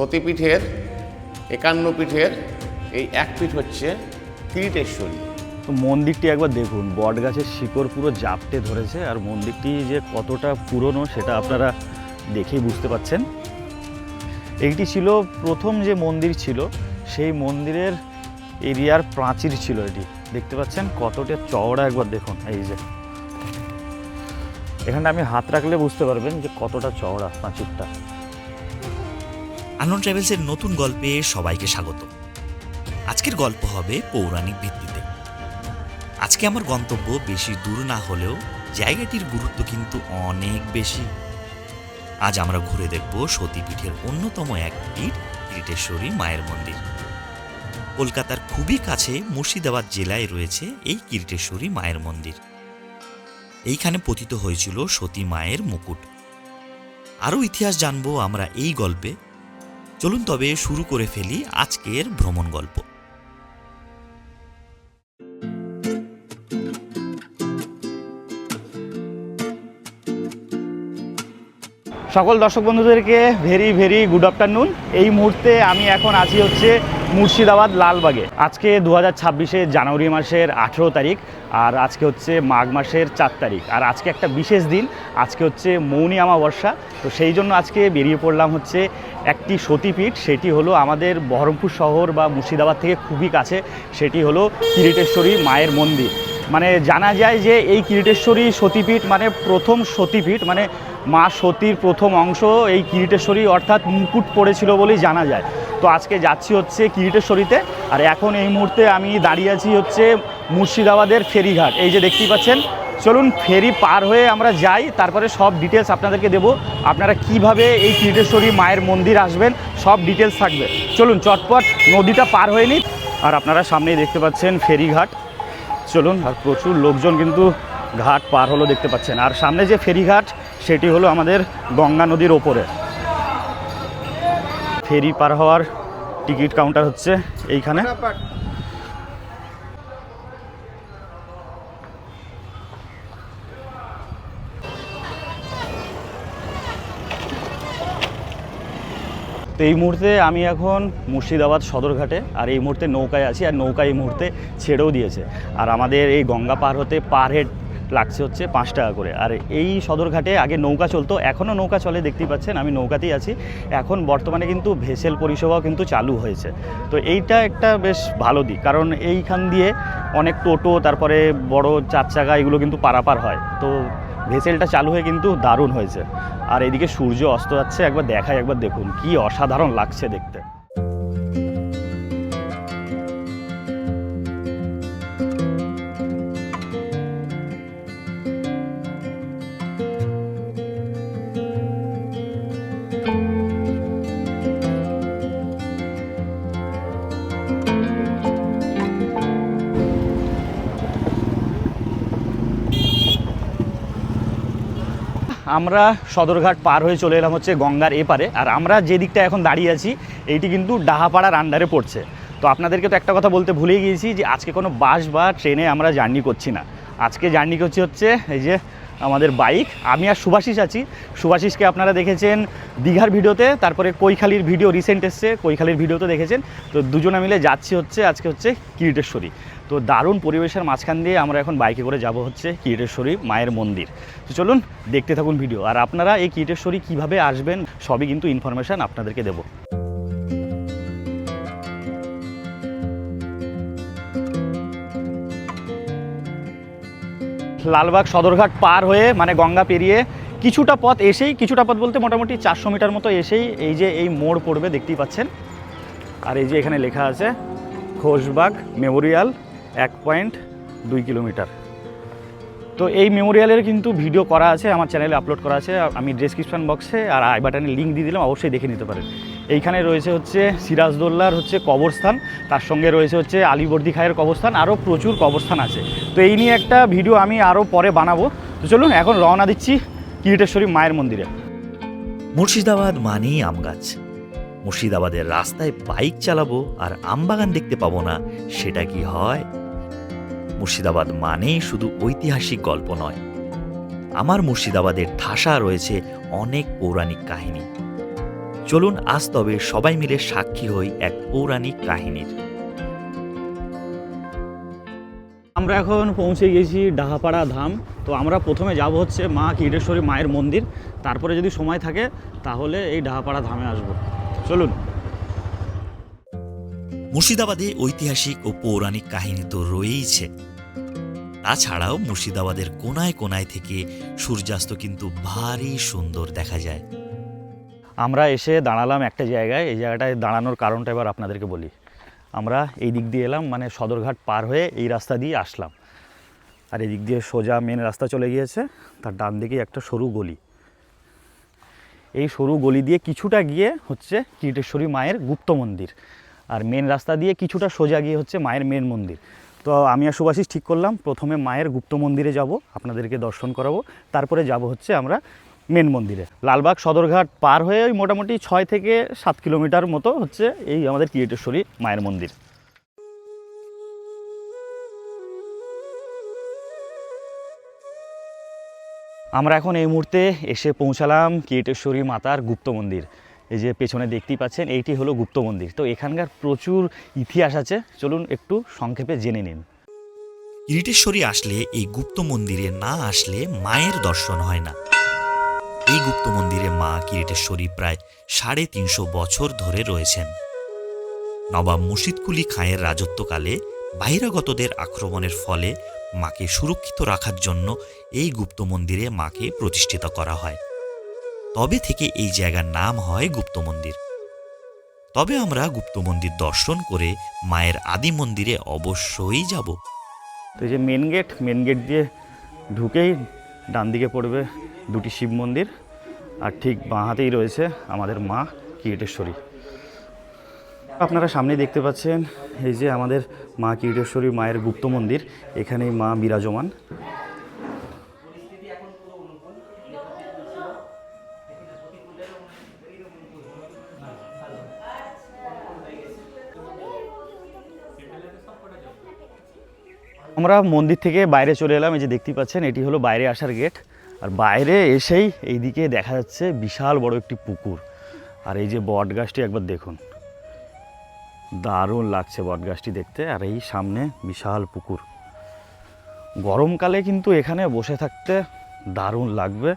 সতীপীঠের 51 পীঠের এই এক পীঠ হচ্ছে কিরিটেশ্বরী। তো মন্দিরটি একবার দেখুন, বট গাছের শিকড় পুরো জাপটে ধরেছে, আর মন্দিরটি যে কতটা পুরনো সেটা আপনারা দেখেই বুঝতে পাচ্ছেন। এইটি ছিল প্রথম যে মন্দির ছিল, সেই মন্দিরের এরিয়ার প্রাচীর ছিল এটি। দেখতে পাচ্ছেন কতটা চওড়া, একবার দেখুন। এই যে এখানটা আমি হাত রাখলে বুঝতে পারবেন যে কতটা চওড়া প্রাচীরটা। আনন্দ ট্রাভেলসের নতুন গল্পে সবাইকে স্বাগত। আজকের গল্প হবে পৌরাণিক ভিত্তিতে। আজকে আমার গন্তব্য বেশি দূর না হলেও জায়গাটির গুরুত্ব কিন্তু অনেক বেশি। আজ আমরা ঘুরে দেখব সতীপীঠের অন্যতম এক পীঠ কিরিটেশ্বরী মায়ের মন্দির। কলকাতার খুবই কাছে মুর্শিদাবাদ জেলায় রয়েছে এই কিরিটেশ্বরী মায়ের মন্দির। এইখানে পতিত হয়েছিল সতী মায়ের মুকুট। আরও ইতিহাস জানবো আমরা এই গল্পে। চলুন তবে শুরু করে ফেলি আজকের ভ্রমণ গল্প। সকল দর্শক বন্ধুদেরকে ভেরি ভেরি গুড আফটারনুন। এই মুহূর্তে আমি এখন আছি হচ্ছে মুর্শিদাবাদ লালবাগে। আজকে 2026 জানুয়ারি মাসের 18 তারিখ, আর আজকে হচ্ছে মাঘ মাসের 4 তারিখ। আর আজকে একটা বিশেষ দিন, আজকে হচ্ছে মৌনী অমাবস্যা। তো সেই জন্য আজকে বেরিয়ে পড়লাম হচ্ছে একটি সতীপীঠ, সেটি হলো আমাদের বহরমপুর শহর বা মুর্শিদাবাদ থেকে খুবই কাছে, সেটি হলো কিরিটেশ্বরী মায়ের মন্দির। মানে জানা যায় যে এই কিরিটেশ্বরী সতীপীঠ মানে প্রথম সতীপীঠ, মানে মা সতীর প্রথম অংশ এই কিরিটেশ্বরী অর্থাৎ মুকুট পড়েছিল বলেই জানা যায়। তো আজকে যাচ্ছি হচ্ছে কিরিটেশ্বরীতে, আর এখন এই মুহূর্তে আমি দাঁড়িয়ে আছি হচ্ছে মুর্শিদাবাদের ফেরিঘাট। এই যে দেখতেই পাচ্ছেন। চলুন ফেরি পার হয়ে আমরা যাই, তারপরে সব ডিটেলস আপনাদেরকে দেবো। আপনারা কিভাবে এই কিরিটেশ্বরী মায়ের মন্দির আসবেন সব ডিটেলস থাকবে। চলুন চটপট নদীটা পার হয়ে নিই। আর আপনারা সামনেই দেখতে পাচ্ছেন ফেরিঘাট। চলুন, আর প্রচুর লোকজন কিন্তু ঘাট পার হলো দেখতে পাচ্ছেন। আর সামনে যে ফেরিঘাট সেটি হলো আমাদের গঙ্গা নদীর ওপরে। ফেরি পার হওয়ার টিকিট কাউন্টার হচ্ছে এইখানে। তো এই মুহূর্তে আমি এখন মুর্শিদাবাদ সদরঘাটে, আর এই মুহূর্তে নৌকায় আছি, আর নৌকা এই মুহূর্তে ছেড়েও দিয়েছে। আর আমাদের এই গঙ্গা পার হতে পার হেড লাগছে হচ্ছে 5 টাকা করে। আর এই সদরঘাটে আগে নৌকা চলতো, এখনও নৌকা চলে, দেখতেই পাচ্ছেন আমি নৌকাতেই আছি। এখন বর্তমানে কিন্তু ভেসেল পরিষেবাও কিন্তু চালু হয়েছে। তো এইটা একটা বেশ ভালো দিক, কারণ এইখান দিয়ে অনেক টোটো, তারপরে বড় 4 চাকা এগুলো কিন্তু পারাপার হয়। তো ভেসেলটা চালু হয়ে কিন্তু দারুণ হয়েছে। আর এদিকে সূর্য অস্ত যাচ্ছে, একবার দেখায়, একবার দেখুন কি অসাধারণ লাগছে দেখতে। আমরা সদরঘাট পার হয়ে চলে এলাম হচ্ছে গঙ্গার এপারে। আর আমরা যে দিকটা এখন দাঁড়িয়ে আছি এইটি কিন্তু ডাহাপাড়ার আন্ডারে পড়ছে। তো আপনাদেরকে তো একটা কথা বলতে ভুলে গিয়েছি যে আজকে কোনো বাস বা ট্রেনে আমরা জার্নি করছি না। আজকে জার্নি করছি হচ্ছে এই যে আমাদের বাইক। আমি আর শুভাশিস আছি। শুভাশিসকে আপনারা দেখেছেন দীঘার ভিডিওতে, তারপরে কৈখালির ভিডিও রিসেন্ট এসছে, কৈখালির ভিডিওতে দেখেছেন। তো দুজনে মিলে যাচ্ছি হচ্ছে আজকে হচ্ছে কিরিটেশ্বরী। তো দারুণ পরিবেশের মাঝখান দিয়ে আমরা এখন বাইকে করে যাব হচ্ছে কিরিটেশ্বরী মায়ের মন্দির। তো চলুন দেখতে থাকুন ভিডিও। আর আপনারা এই কিরিটেশ্বরী কীভাবে আসবেন সবই কিন্তু ইনফরমেশান আপনাদেরকে দেবো। লালবাগ সদরঘাট পার হয়ে মানে গঙ্গা পেরিয়ে কিছুটা পথ এসেই, কিছুটা পথ বলতে মোটামুটি 400 মিটার মতো এসেই এই যে এই মোড় পড়বে দেখতেই পাচ্ছেন। আর এই যে এখানে লেখা আছে ঘোষবাগ মেমোরিয়াল 1.2 কিলোমিটার। তো এই মেমোরিয়ালের কিন্তু ভিডিও করা আছে, আমার চ্যানেলে আপলোড করা আছে। আমি ডেসক্রিপশন বক্সে আর আই বাটনে লিঙ্ক দিয়ে দিলাম, অবশ্যই দেখে নিতে পারেন। এইখানে রয়েছে হচ্ছে সিরাজদৌল্লার হচ্ছে কবরস্থান, তার সঙ্গে রয়েছে হচ্ছে আলীবর্দী খায়ের কবরস্থান, আরও প্রচুর কবরস্থান আছে। তো এই নিয়ে একটা ভিডিও আমি আরও পরে বানাবো। তো চলুন এখন রওনা দিচ্ছি কিরিটেশ্বরী মায়ের মন্দিরে। মুর্শিদাবাদ মানেই আম গাছ। মুর্শিদাবাদের রাস্তায় বাইক চালাবো আর আমবাগান দেখতে পাবো না, সেটা কি হয়? মুর্শিদাবাদ মানেই শুধু ঐতিহাসিক গল্প নয়, আমার মুর্শিদাবাদের ঠাসা রয়েছে অনেক পৌরাণিক কাহিনী। চলুন আজ তবে সবাই মিলে সাক্ষী হই এক পৌরাণিক কাহিনীর। আমরা এখন পৌঁছে গেছি ডাহাপাড়া ধাম। তো আমরা প্রথমে যাব হচ্ছে মা কিরিটেশ্বরী মায়ের মন্দির, তারপরে যদি সময় থাকে তাহলে এই ডাহাপাড়া ধামে আসব। চলুন। মুর্শিদাবাদে ঐতিহাসিক ও পৌরাণিক কাহিনী তো রয়েইছে, তাছাড়াও মুর্শিদাবাদের কোনায় কোনায় থেকে সূর্যাস্ত কিন্তু ভারী সুন্দর দেখা যায়। আমরা এসে দাঁড়ালাম একটা জায়গায়। এই জায়গাটায় দাঁড়ানোর কারণটা এবার আপনাদেরকে বলি। আমরা এই দিক দিয়ে এলাম, মানে সদরঘাট পার হয়ে এই রাস্তা দিয়ে আসলাম, আর এই দিক দিয়ে সোজা মেন রাস্তা চলে গিয়েছে। তার ডান দিকে একটা সরু গলি, এই সরু গলি দিয়ে কিছুটা গিয়ে হচ্ছে কিরিটেশ্বরী মায়ের গুপ্ত মন্দির, আর মেন রাস্তা দিয়ে কিছুটা সোজা গিয়ে হচ্ছে মায়ের মেন মন্দির। তো আমি আর সুভাষিস ঠিক করলাম প্রথমে মায়ের গুপ্ত মন্দিরে যাব, আপনাদেরকে দর্শন করাবো, তারপরে যাব হচ্ছে আমরা মেন মন্দিরে। লালবাগ সদরঘাট পার হয়ে ওই মোটামুটি 6 থেকে 7 কিলোমিটার মতো হচ্ছে এই আমাদের কিরিটেশ্বরী মায়ের মন্দির। আমরা এখন এই মুহূর্তে এসে পৌঁছালাম কিরিটেশ্বরী মাতার গুপ্ত মন্দির। এই যে পেছনে দেখতেই পাচ্ছেন, এইটি হলো গুপ্ত মন্দির। তো এখানকার প্রচুর ইতিহাস আছে, চলুন একটু সংক্ষেপে জেনে নিন। কিরিটেশ্বরী আসলে এই গুপ্ত মন্দিরে না আসলে মায়ের দর্শন হয় না। এই গুপ্ত মন্দিরে মা কিরিটেশ্বরী প্রায় 350 বছর ধরে রয়েছেন। নবাব মুর্শিদকুলি খাঁয়ের রাজত্বকালে বহিরাগতদের আক্রমণের ফলে মাকে সুরক্ষিত রাখার জন্য এই গুপ্ত মন্দিরে মাকে প্রতিষ্ঠিত করা হয়। তবে থেকে এই জায়গার নাম হয় গুপ্ত মন্দির। তবে আমরা গুপ্ত মন্দির দর্শন করে মায়ের আদি মন্দিরে অবশ্যই যাব। তো এই যে মেন গেট দিয়ে ঢুকেই ডান দিকে পড়বে দুটি শিব মন্দির, আর ঠিক বাঁ হাতেই রয়েছে আমাদের মা কিরিটেশ্বরী। আপনারা সামনে দেখতে পাচ্ছেন এই যে আমাদের মা কিরিটেশ্বরী মায়ের গুপ্ত মন্দির, এখানেই মা বিরাজমান। আমরা মন্দির থেকে বাইরে চলে এলাম। এই যে দেখতে পাচ্ছেন এটি হলো বাইরে আসার গেট, আর বাইরে এসেই এইদিকে দেখা যাচ্ছে বিশাল বড় একটি পুকুর। আর এই যে বট গাছটি একবার দেখুন, দারুণ লাগছে বট গাছটি দেখতে। আর এই সামনে বিশাল পুকুর, গরমকালে কিন্তু এখানে বসে থাকতে দারুণ লাগবে,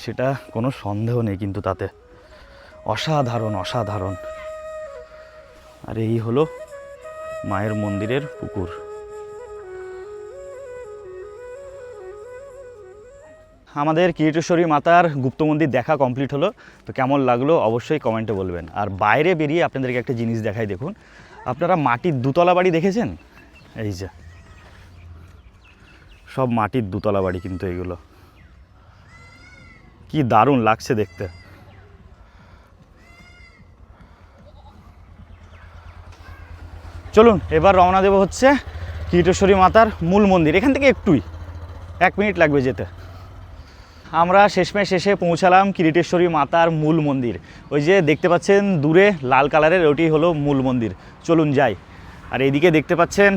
সেটা কোনো সন্দেহ নেই কিন্তু তাতে। অসাধারণ অসাধারণ। আর এই হলো মায়ের মন্দিরের পুকুর। আমাদের কিরিটেশ্বরী মাতার গুপ্ত মন্দির দেখা কমপ্লিট হলো। তো কেমন লাগলো অবশ্যই কমেন্টে বলবেন। আর বাইরে বেরিয়ে আপনাদেরকে একটা জিনিস দেখাই, দেখুন। আপনারা মাটির দুতলা বাড়ি দেখেছেন? এই যে সব মাটির দুতলা বাড়ি কিন্তু এগুলো, কি দারুণ লাগছে দেখতে। চলুন এবার রওনা দেব হচ্ছে কিরিটেশ্বরী মাতার মূল মন্দির। এখান থেকে একটুই 1 মিনিট লাগবে যেতে। আমরা শেষমেশ এসে পৌঁছালাম কিরিটেশ্বরী মাতার মূল মন্দির। ওই যে দেখতে পাচ্ছেন দূরে লাল কালারের, ওটি হলো মূল মন্দির। চলুন যাই। আর এইদিকে দেখতে পাচ্ছেন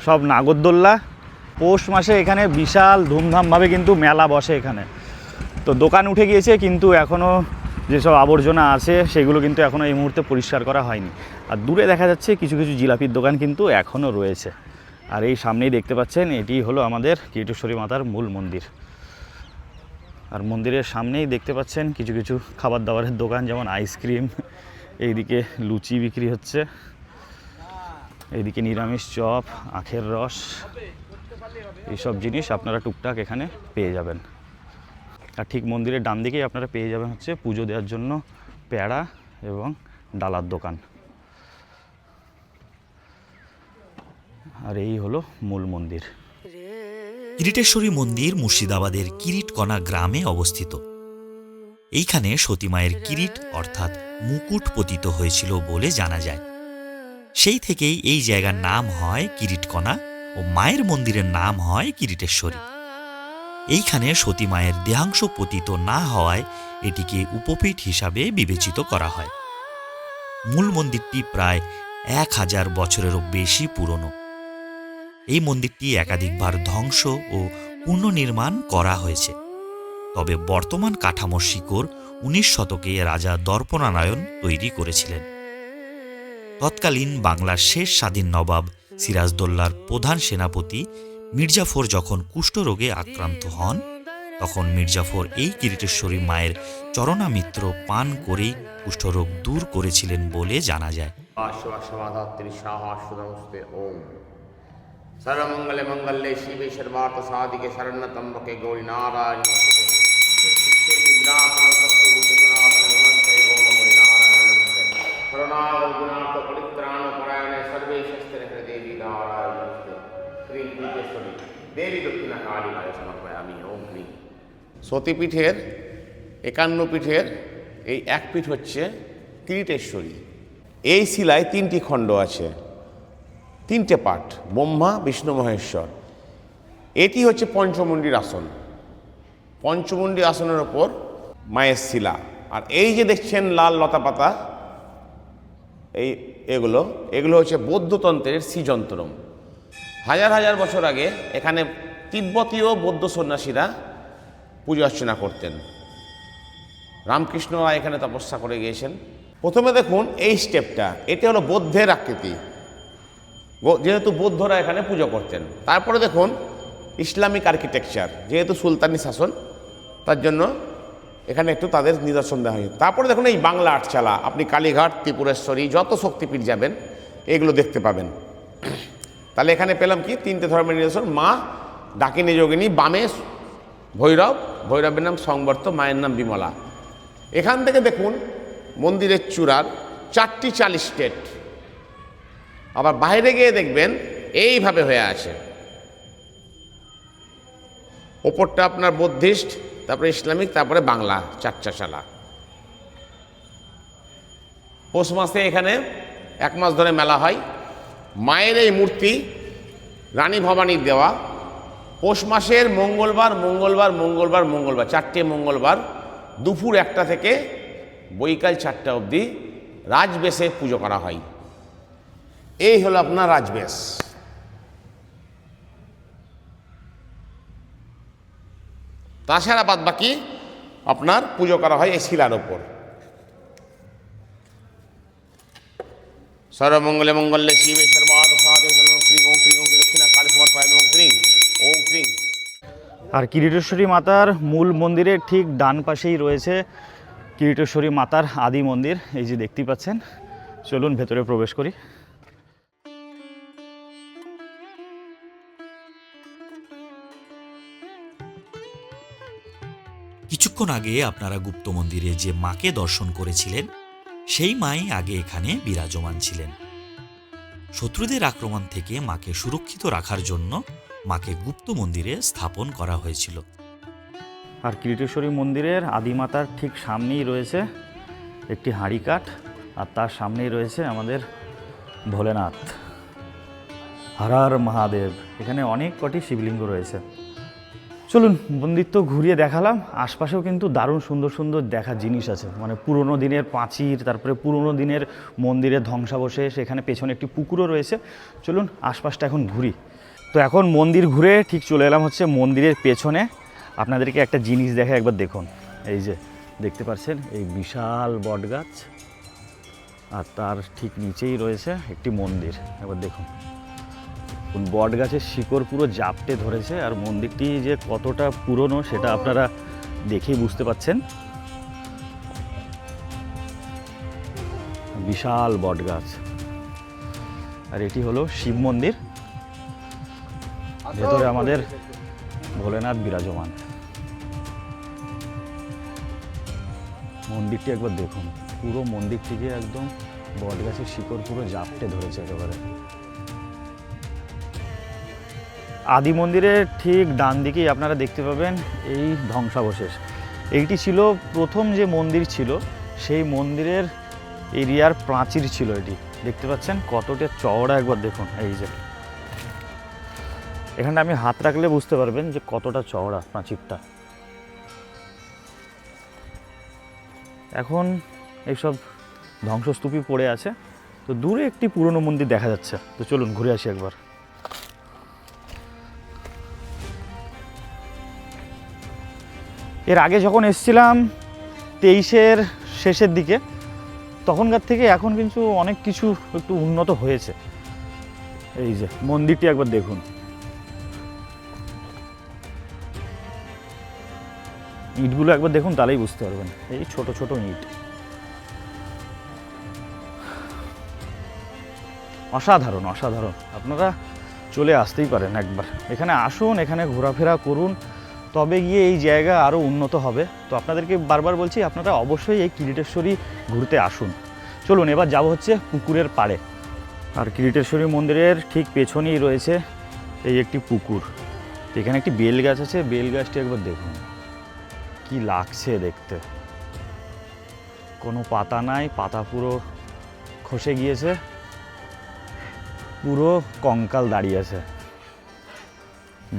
সব নাগরদোল্লা। পৌষ মাসে এখানে বিশাল ধুমধামভাবে কিন্তু মেলা বসে এখানে। তো দোকান উঠে গিয়েছে, কিন্তু এখনও যেসব আবর্জনা আছে সেগুলো কিন্তু এখনও এই মুহূর্তে পরিষ্কার করা হয়নি। আর দূরে দেখা যাচ্ছে কিছু কিছু জিলাপির দোকান কিন্তু এখনও রয়েছে। আর এই সামনেই দেখতে পাচ্ছেন এটি হলো আমাদের কিরিটেশ্বরী মাতার মূল মন্দির। আর মন্দিরের সামনেই দেখতে পাচ্ছেন কিছু কিছু খাবার দাবারের দোকান, যেমন আইসক্রিম, এইদিকে লুচি বিক্রি হচ্ছে, এইদিকে নিরামিষ চপ, আখের রস, এইসব জিনিস আপনারা টুকটাক এখানে পেয়ে যাবেন। আর ঠিক মন্দিরের ডান দিকেই আপনারা পেয়ে যাবেন হচ্ছে পুজো দেওয়ার জন্য পেয়ারা এবং ডালার দোকান। আর এই হলো মূল মন্দির। কিরিটেশ্বরী মন্দির মুর্শিদাবাদের কিরিটকণা গ্রামে অবস্থিত। এইখানে সতীমায়ের কিরিট অর্থাৎ মুকুট পতিত হয়েছিল বলে জানা যায়। সেই থেকেই এই জায়গার নাম হয় কিরিটকণা ও মায়ের মন্দিরের নাম হয় কিরিটেশ্বরী। এইখানে সতীমায়ের দেহাংশ পতিত না হওয়ায় এটিকে উপপীঠ হিসাবে বিবেচিত করা হয়। মূল মন্দিরটি প্রায় 1000 বছরেরও বেশি পুরনো। এই মন্দিরটি একাধিকবার ধ্বংস ও পুনর্নির্মাণ করা হয়েছে। তবে বর্তমান কাঠামোর শিকড় 19 শতকে রাজা দর্পণারায়ণ তৈরি করেছিলেন। তৎকালীন বাংলার শেষ স্বাধীন নবাব সিরাজদৌল্লার প্রধান সেনাপতি মির্জাফর যখন কুষ্ঠরোগে আক্রান্ত হন, তখন মির্জাফর এই কিরিটেশ্বরী মায়ের চরণামিত্র পান করেই কুষ্ঠরোগ দূর করেছিলেন বলে জানা যায়। ওম সর্বমঙ্গলে মঙ্গলে শিবে সর্বার্থ সাধিকে শরণ্যত্রম্বকে গৌরী নারায়ণী সতীপীঠের 51 পীঠের এই এক পীঠ হচ্ছে কিরিটেশ্বরী। এই শিলায় 3টি খণ্ড আছে, 3টে পাঠ, ব্রহ্মা বিষ্ণু মহেশ্বর। এটি হচ্ছে পঞ্চমুণ্ডীর আসন। পঞ্চমুণ্ডী আসনের ওপর মায়ের শিলা। আর এই যে দেখছেন লাল লতা পাতা, এগুলো হচ্ছে বৌদ্ধতন্ত্রের শ্রীযন্ত্রম। হাজার হাজার বছর আগে এখানে তিব্বতীয় বৌদ্ধ সন্ন্যাসীরা পূজা অর্চনা করতেন। রামকৃষ্ণরা এখানে তপস্যা করে গিয়েছেন। প্রথমে দেখুন এই স্টেপটা, এটি হলো বৌদ্ধের আকৃতি, যেহেতু বৌদ্ধরা এখানে পুজো করতেন। তারপরে দেখুন ইসলামিক আর্কিটেকচার, যেহেতু সুলতানি শাসন, তার জন্য এখানে একটু তাদের নিদর্শন দেওয়া হয়। তারপরে দেখুন এই বাংলা আটচালা, আপনি কালীঘাট, ত্রিপুরেশ্বরী, যত শক্তিপীঠ যাবেন এগুলো দেখতে পাবেন। তাহলে এখানে পেলাম কি 3টে ধর্মের নিদর্শন। মা ডাকিনী যোগিনী, বামে ভৈরব, ভৈরবের নাম সংবর্ত, মায়ের নাম বিমলা। এখান থেকে দেখুন মন্দিরের চূড়ার 4টি চাল স্টেট। আবার বাইরে গিয়ে দেখবেন এইভাবে হয়ে আছে। ওপরটা আপনার বুদ্ধিস্ট, তারপরে ইসলামিক, তারপরে বাংলা, 4টা শালা। পৌষ মাসে এখানে 1 মাস ধরে মেলা হয়। মায়ের এই মূর্তি রানী ভবানীর দেওয়া। পৌষ মাসের মঙ্গলবার 4টে মঙ্গলবার দুপুর 1টা থেকে বৈকাল 4টা অবধি রাজবেশে পুজো করা হয়। এই হলো আপনার রাজবেশ। তাছাড়া বাদ বাকি আপনার পুজো করা হয় এই শিলার ওপর। সর্বমঙ্গলে মঙ্গলে শিবে সর্বার্থ সাধিকে ওম ক্রিং ওম দক্ষিণা কালী সমর্পয়ামি ওম ক্রিং ওম ক্রিং। আর কিরিটেশ্বরী মাতার মূল মন্দিরের ঠিক ডান পাশেই রয়েছে কিরিটেশ্বরী মাতার আদি মন্দির। এই যে দেখতে পাচ্ছেন, চলুন ভেতরে প্রবেশ করি। কিছুক্ষণ আগে আপনারা গুপ্ত মন্দিরে যে মাকে দর্শন করেছিলেন, সেই মাই আগে এখানে বিরাজমান ছিলেন। শত্রুদের আক্রমণ থেকে মাকে সুরক্ষিত রাখার জন্য মাকে গুপ্ত মন্দিরে স্থাপন করা হয়েছিল। আর কিরিটেশ্বরী মন্দিরের আদিমাতার ঠিক সামনেই রয়েছে একটি হাঁড়ি কাঠ, আর তার সামনেই রয়েছে আমাদের ভোলেনাথ। হর হর মহাদেব। এখানে অনেক কটি শিবলিঙ্গ রয়েছে। চলুন, মন্দির তো ঘুরিয়ে দেখালাম, আশপাশেও কিন্তু দারুণ সুন্দর সুন্দর দেখার জিনিস আছে। মানে পুরনো দিনের প্রাচীর, তারপরে পুরনো দিনের মন্দিরের ধ্বংসাবশেষ, এখানে পেছনে একটি পুকুরও রয়েছে। চলুন আশপাশটা এখন ঘুরি। তো এখন মন্দির ঘুরে ঠিক চলে এলাম হচ্ছে মন্দিরের পেছনে। আপনাদেরকে একটা জিনিস দেখে একবার দেখুন। এই যে দেখতে পাচ্ছেন এই বিশাল বটগাছ, আর তার ঠিক নিচেই রয়েছে একটি মন্দির। একবার দেখুন, বট গাছের শিকড় পুরো জাপটে ধরেছে। আর মন্দিরটি যে কতটা পুরনো সেটা আপনারা দেখেই বুঝতে পাচ্ছেন। বিশাল বট গাছ। আর এটি হলো শিব মন্দির, ভেতরে আমাদের ভোলেনাথ বিরাজমান। মন্দিরটি একবার দেখুন, পুরো মন্দিরটিকে একদম বট গাছের শিকড় পুরো জাপটে ধরেছে একেবারে। আদি মন্দিরের ঠিক ডান দিকেই আপনারা দেখতে পাবেন এই ধ্বংসাবশেষ। এইটি ছিল প্রথম যে মন্দির ছিল, সেই মন্দিরের এরিয়ার প্রাচীর ছিল। এটি দেখতে পাচ্ছেন কতটা চওড়া, একবার দেখুন। এই যে এখানে আমি হাত রাখলে বুঝতে পারবেন যে কতটা চওড়া প্রাচীরটা। এখন এইসব ধ্বংসস্তূপই পড়ে আছে। তো দূরে একটি পুরনো মন্দির দেখা যাচ্ছে। তো চলুন ঘুরে আসি একবার। এর আগে যখন এসেছিলাম 23-এর শেষের দিকে, তখনকার থেকে এখন কিন্তু অনেক কিছু একটু উন্নত হয়েছে। এই যে মন্দিরটি একবার দেখুন, ইটগুলো একবার দেখুন, তাহলেই বুঝতে পারবেন। এই ছোট ছোট ইট, অসাধারণ অসাধারণ। আপনারা চলে আসতেই পারেন একবার, এখানে আসুন, এখানে ঘোরাফেরা করুন, তবে গিয়ে এই জায়গা আরও উন্নত হবে। তো আপনাদেরকে বারবার বলছি, আপনারা অবশ্যই এই কিরিটেশ্বরী ঘুরতে আসুন। চলুন এবার যাব হচ্ছে পুকুরের পাড়ে। আর কিরিটেশ্বরী মন্দিরের ঠিক পেছনেই রয়েছে এই একটি পুকুর। এখানে একটি বেল গাছ আছে, বেল গাছটি একবার দেখুন কি লাগছে দেখতে। কোনো পাতা নাই, পাতা পুরো খসে গিয়েছে, পুরো কঙ্কাল দাঁড়িয়ে আছে।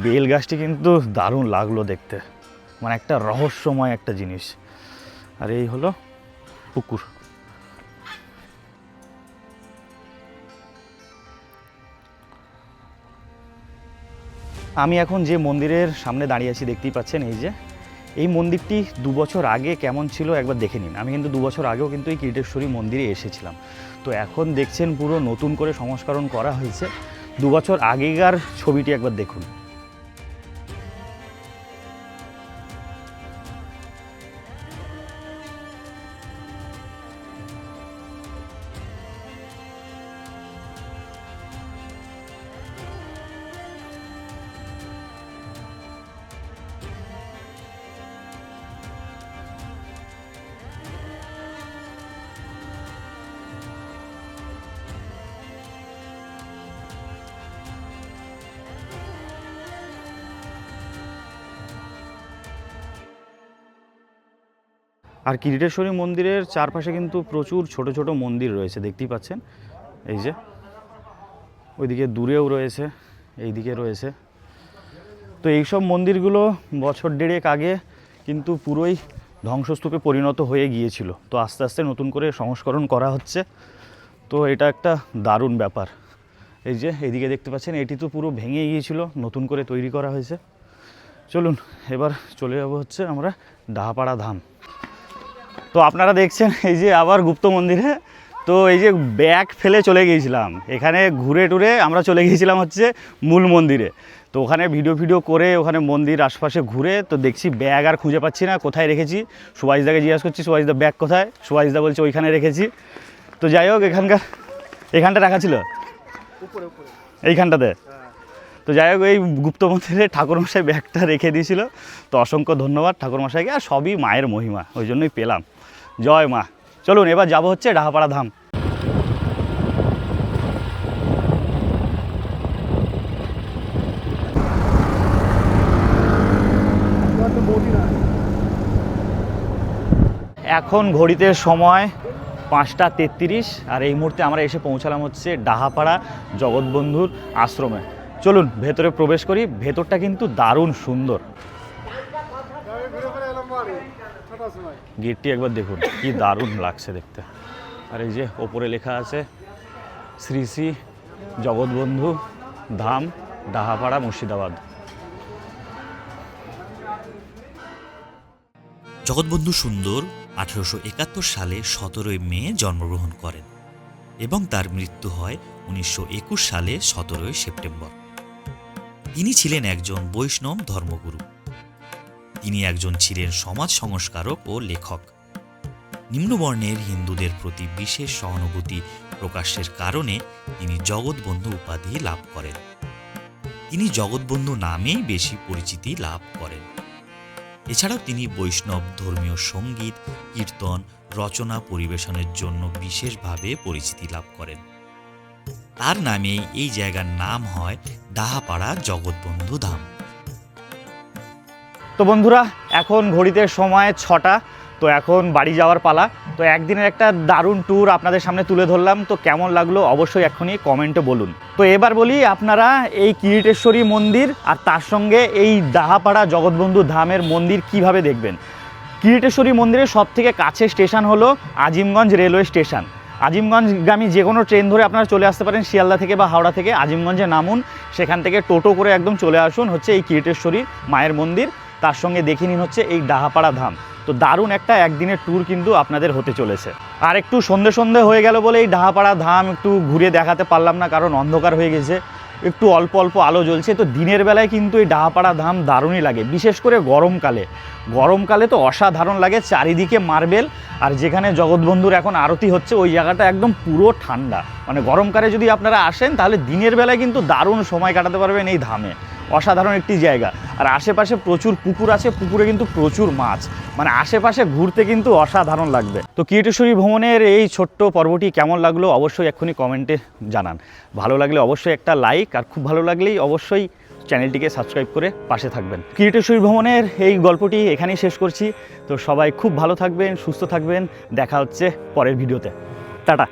বেল গাছটি কিন্তু দারুণ লাগলো দেখতে, মানে একটা রহস্যময় একটা জিনিস। আর এই হলো পুকুর। আমি এখন যে মন্দিরের সামনে দাঁড়িয়ে আছি দেখতেই পাচ্ছেন, এই যে এই মন্দিরটি 2 বছর আগে কেমন ছিল একবার দেখে নিন। আমি কিন্তু 2 বছর আগেও কিন্তু এই কিরিটেশ্বরী মন্দিরে এসেছিলাম। তো এখন দেখছেন পুরো নতুন করে সংস্করণ করা হয়েছে। 2 বছর আগেকার ছবিটি একবার দেখুন। আর কিরিটেশ্বরী মন্দিরের চারপাশে কিন্তু প্রচুর ছোট ছোট মন্দির রয়েছে, দেখতেই পাচ্ছেন। এই যে ওইদিকে দূরেও রয়েছে, এইদিকে রয়েছে। তো এইসব মন্দিরগুলো বছর 1.5 আগে কিন্তু পুরোই ধ্বংসস্তূপে পরিণত হয়ে গিয়েছিল। তো আস্তে আস্তে নতুন করে সংস্করণ করা হচ্ছে। তো এটা একটা দারুণ ব্যাপার। এই যে এইদিকে দেখতে পাচ্ছেন, এটি তো পুরো ভেঙে গিয়েছিল, নতুন করে তৈরি করা হয়েছে। চলুন এবার চলে যাব হচ্ছে আমরা ডাহাপাড়া ধাম। তো আপনারা দেখছেন এই যে আবার গুপ্ত মন্দিরে। তো এই যে ব্যাগ ফেলে চলে গিয়েছিলাম, এখানে ঘুরে টুরে আমরা চলে গিয়েছিলাম হচ্ছে মূল মন্দিরে। তো ওখানে ভিডিও করে ওখানে মন্দির আশপাশে ঘুরে তো দেখছি ব্যাগ আর খুঁজে পাচ্ছি না, কোথায় রেখেছি। সুভাষদাকে জিজ্ঞাসা করছি, সুভাষদা ব্যাগ কোথায়? সুভাষদা বলছে ওইখানে রেখেছি। তো যাই হোক, এখানটা রাখা ছিল, এইখানটাতে। তো যাই হোক, এই গুপ্ত মন্দিরে ঠাকুরমশাই ব্যাগটা রেখে দিয়েছিল। তো অসংখ্য ধন্যবাদ ঠাকুরমশাইকে, আর সবই মায়ের মহিমা, ওই জন্যই পেলাম। জয় মা। চলুন এবার যাব হচ্ছে ডাহাপাড়া ধাম। এখন ঘড়িতে সময় 5টা 33, আর এই মুহূর্তে আমরা এসে পৌঁছালাম হচ্ছে ডাহাপাড়া জগৎবন্ধুর আশ্রমে। চলুন ভেতরে প্রবেশ করি। ভেতরটা কিন্তু দারুণ সুন্দর। গেটটি একবার দেখুন কি দারুণ লাগছে দেখতে। আর এই যে ওপরে লেখা আছে শ্রী শ্রী জগৎবন্ধু ধাম, ডাহাপাড়া, মুর্শিদাবাদ। জগৎবন্ধু সুন্দর 1871 সালে 17 মে জন্মগ্রহণ করেন এবং তার মৃত্যু হয় 1921 সালে 17 সেপ্টেম্বর। তিনি ছিলেন একজন বৈষ্ণব ধর্মগুরু। তিনি একজন ছিলেন সমাজ সংস্কারক ও লেখক। নিম্নবর্ণের হিন্দুদের প্রতি বিশেষ সহানুভূতি প্রকাশের কারণে তিনি জগৎবন্ধু উপাধি লাভ করেন। তিনি জগৎবন্ধু নামেই বেশি পরিচিতি লাভ করেন। এছাড়াও তিনি বৈষ্ণব ধর্মীয় সঙ্গীত, কীর্তন, রচনা পরিবেশনের জন্য বিশেষভাবে পরিচিতি লাভ করেন। তার নামেই এই জায়গার নাম হয় ডাহাপাড়া জগৎবন্ধু ধাম। তো বন্ধুরা, এখন ঘড়িতে সময় 6টা। তো এখন বাড়ি যাওয়ার পালা। তো একদিনের একটা দারুণ ট্যুর আপনাদের সামনে তুলে ধরলাম। তো কেমন লাগলো অবশ্যই এখনই কমেন্টে বলুন। তো এবার বলি, আপনারা এই কিরিটেশ্বরী মন্দির আর তার সঙ্গে এই ডাহাপাড়া জগৎবন্ধু ধামের মন্দির কিভাবে দেখবেন। কিরিটেশ্বরী মন্দিরের সবথেকে কাছে স্টেশন হলো আজিমগঞ্জ রেলওয়ে স্টেশন। আজিমগঞ্জগামী যে কোনো ট্রেন ধরে আপনারা চলে আসতে পারেন, শিয়ালদা থেকে বা হাওড়া থেকে। আজিমগঞ্জে নামুন, সেখান থেকে টোটো করে একদম চলে আসুন হচ্ছে এই কিরিটেশ্বরী মায়ের মন্দির। তার সঙ্গে দেখে নিন হচ্ছে এই ডাহাপাড়া ধাম। তো দারুণ একটা একদিনের ট্যুর কিন্তু আপনাদের হতে চলেছে। আর একটু সন্ধে সন্ধে হয়ে গেল বলে এই ডাহাপাড়া ধাম একটু ঘুরে দেখাতে পারলাম না, কারণ অন্ধকার হয়ে গেছে, একটু অল্প অল্প আলো জ্বলছে। তো দিনের বেলায় কিন্তু এই ডাহাপাড়া ধাম দারুণই লাগে, বিশেষ করে গরমকালে তো অসাধারণ লাগে। চারিদিকে মার্বেল, আর যেখানে জগৎবন্ধুর এখন আরতি হচ্ছে ওই জায়গাটা একদম পুরো ঠান্ডা। মানে গরমকালে যদি আপনারা আসেন তাহলে দিনের বেলায় কিন্তু দারুণ সময় কাটাতে পারবেন এই ধামে। অসাধারণ একটি জায়গা। আর আশেপাশে প্রচুর পুকুর আছে, পুকুরে কিন্তু প্রচুর মাছ, মানে আশেপাশে ঘুরতে কিন্তু অসাধারণ লাগবে। তো কিরিটেশ্বরী ভ্রমণের এই ছোট্ট পর্বটি কেমন লাগলো অবশ্যই এক্ষুনি কমেন্টে জানান। ভালো লাগলে অবশ্যই একটা লাইক, আর খুব ভালো লাগলেই অবশ্যই চ্যানেলটিকে সাবস্ক্রাইব করে পাশে থাকবেন। কিরিটেশ্বরী ভ্রমণের এই গল্পটি এখানেই শেষ করছি। তো সবাই খুব ভালো থাকবেন, সুস্থ থাকবেন, দেখা হচ্ছে পরের ভিডিওতে। টাটা।